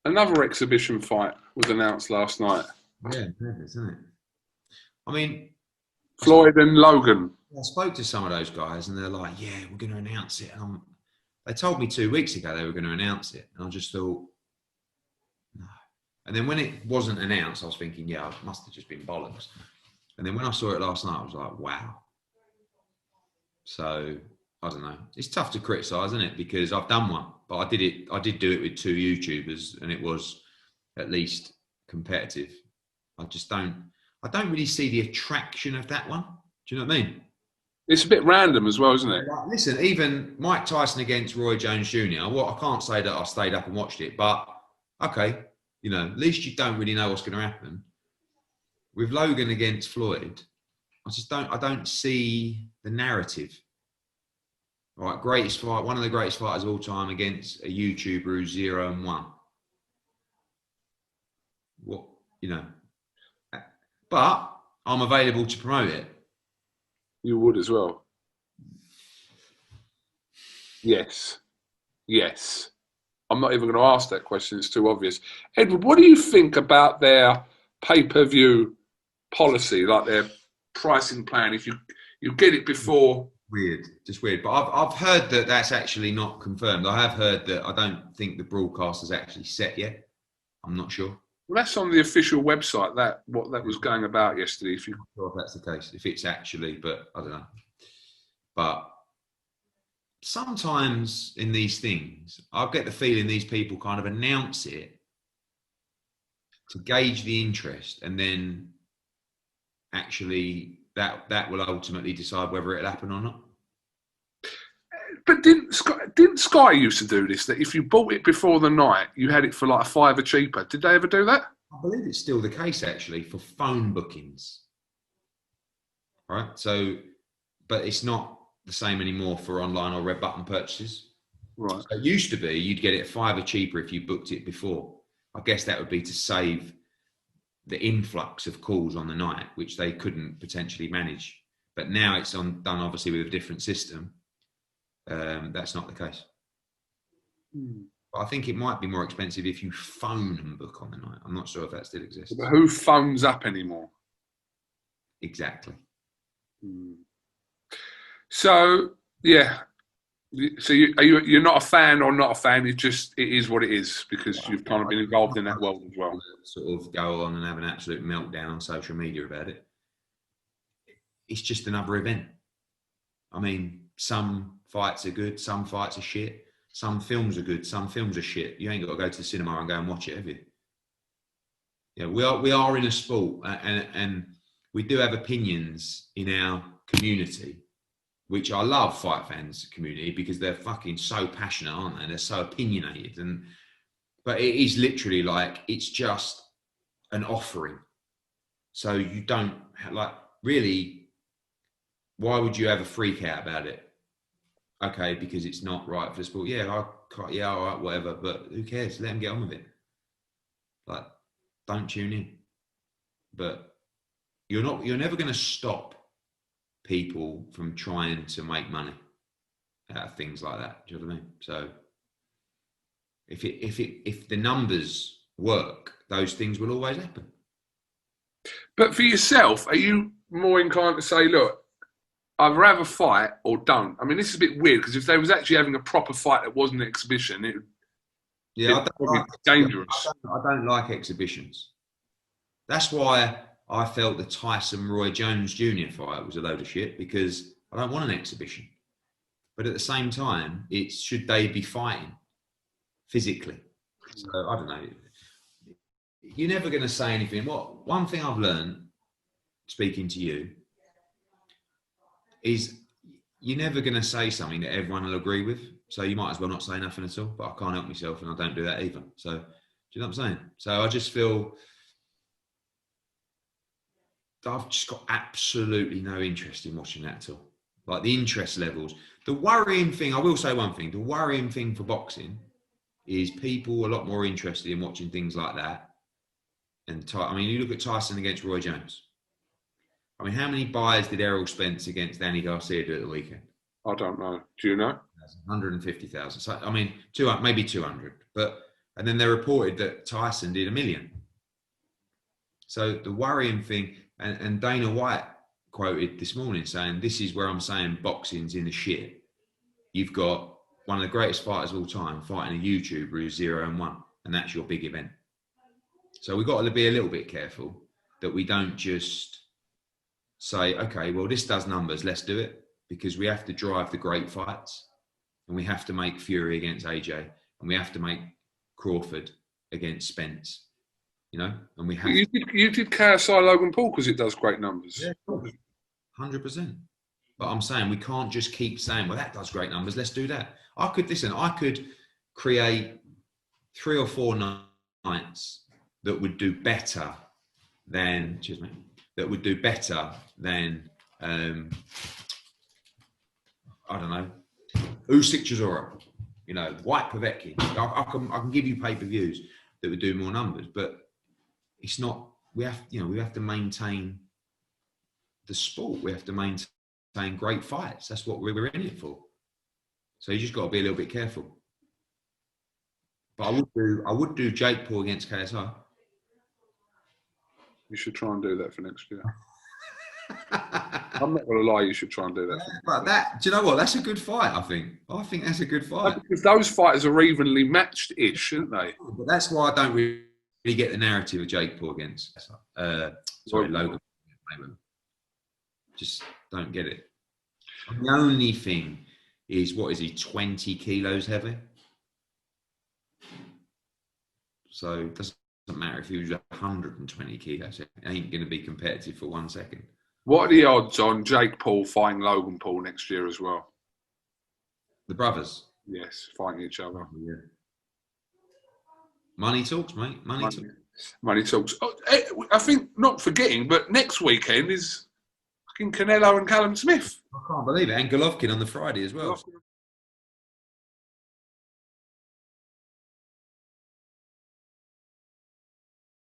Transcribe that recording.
Another exhibition fight was announced last night. Yeah, madness, isn't it? I mean, I spoke, Floyd and Logan. I spoke to some of those guys, and they're like, "Yeah, we're going to announce it." And they told me 2 weeks ago they were going to announce it, and I just thought, no. And then when it wasn't announced, I was thinking, yeah, it must have just been bollocks. And then when I saw it last night, I was like, wow. So I don't know. It's tough to criticise, isn't it? Because I've done one, but I did do it with two YouTubers, and it was at least competitive. I don't really see the attraction of that one. Do you know what I mean? It's a bit random as well, isn't it? Like, listen, even Mike Tyson against Roy Jones Jr. Well, I can't say that I stayed up and watched it, but okay, at least you don't really know what's going to happen. With Logan against Floyd, I don't see the narrative. All right, greatest fight, one of the greatest fighters of all time against a YouTuber who's 0-1. What, but I'm available to promote it. You would as well. Yes. I'm not even going to ask that question. It's too obvious. Edward, what do you think about their pay-per-view policy, like their pricing plan? If you get it before... Just weird. But I've heard that that's actually not confirmed. I have heard that I don't think the broadcast is actually set yet. I'm not sure. Well, that's on the official website, what that was going about yesterday. I'm not sure if that's the case, if it's actually, but I don't know. But sometimes in these things, I get the feeling these people kind of announce it to gauge the interest, and then actually that will ultimately decide whether it'll happen or not. But didn't Sky used to do this, that if you bought it before the night, you had it for like $5 cheaper? Did they ever do that? I believe it's still the case, actually, for phone bookings. Right? So, but it's not the same anymore for online or red button purchases. Right. So it used to be you'd get it $5 cheaper if you booked it before. I guess that would be to save the influx of calls on the night, which they couldn't potentially manage. But now it's done obviously with a different system. That's not the case. But I think it might be more expensive if you phone and book on the night. I'm not sure if that still exists. But who phones up anymore? Exactly. So yeah. So you're not a fan or not a fan? It is what it is, because you've kind of been involved in that world as well. Sort of go on and have an absolute meltdown on social media about it. It's just another event. I mean, some fights are good, some fights are shit. Some films are good, some films are shit. You ain't got to go to the cinema and go and watch it, have you? Yeah, we are in a sport, and we do have opinions in our community, which I love, fight fans community, because they're fucking so passionate, aren't they? They're so opinionated, but it is literally like, it's just an offering. So you don't really, why would you have a freak out about it? Okay, because it's not right for the sport. Yeah, all right, whatever. But who cares? Let them get on with it. Like, don't tune in. But you're never going to stop people from trying to make money out of things like that. Do you know what I mean? So if the numbers work, those things will always happen. But for yourself, are you more inclined to say, look, I'd rather fight or don't? I mean, this is a bit weird, because if they was actually having a proper fight that wasn't an exhibition, it'd be dangerous. I don't like exhibitions. That's why I felt the Tyson-Roy Jones Jr. fight was a load of shit, because I don't want an exhibition. But at the same time, it's, should they be fighting physically? So I don't know. You're never going to say anything. One thing I've learned speaking to you is you're never going to say something that everyone will agree with. So you might as well not say nothing at all. But I can't help myself, and I don't do that either. So do you know what I'm saying? So I just feel I've just got absolutely no interest in watching that at all. Like, the interest levels. The worrying thing, I will say one thing, the worrying thing for boxing is people are a lot more interested in watching things like that. And I mean, you look at Tyson against Roy Jones. I mean, how many buys did Errol Spence against Danny Garcia do at the weekend? I don't know. Do you know? 150,000. So, I mean, maybe 200. But And then they reported that Tyson did 1 million. So the worrying thing, and Dana White quoted this morning saying, this is where I'm saying boxing's in the shit. You've got one of the greatest fighters of all time fighting a YouTuber who's 0-1, and that's your big event. So we've got to be a little bit careful that we don't just say, okay, well, this does numbers, let's do it, because we have to drive the great fights, and we have to make Fury against AJ, and we have to make Crawford against Spence, you know, and we have. You did KSI Logan Paul because it does great numbers. Yeah, 100%. But I'm saying we can't just keep saying, well, that does great numbers, let's do that. I could create 3 or 4 nights that would do better than, I don't know, Usyk Chisora, you know, White Povetkin. I can give you pay-per-views that would do more numbers, but it's not. We have to maintain the sport. We have to maintain great fights. That's what we're in it for. So you just got to be a little bit careful. But I would do Jake Paul against KSI. You should try and do that for next year. I'm not going to lie, you should try and do that. But do you know what? That's a good fight, I think. I think that's a good fight. Because those fighters are evenly matched-ish, aren't they? But that's why I don't really get the narrative of Jake Paul against Logan. Just don't get it. The only thing is, what is he, 20 kilos heavy? So it doesn't matter if he was 120 kilos. It ain't going to be competitive for 1 second. What are the odds on Jake Paul fighting Logan Paul next year as well? The brothers? Yes, fighting each other. Yeah. Money talks, mate. Money talks. Oh, I think, not forgetting, but next weekend is fucking Canelo and Callum Smith. I can't believe it. And Golovkin on the Friday as well.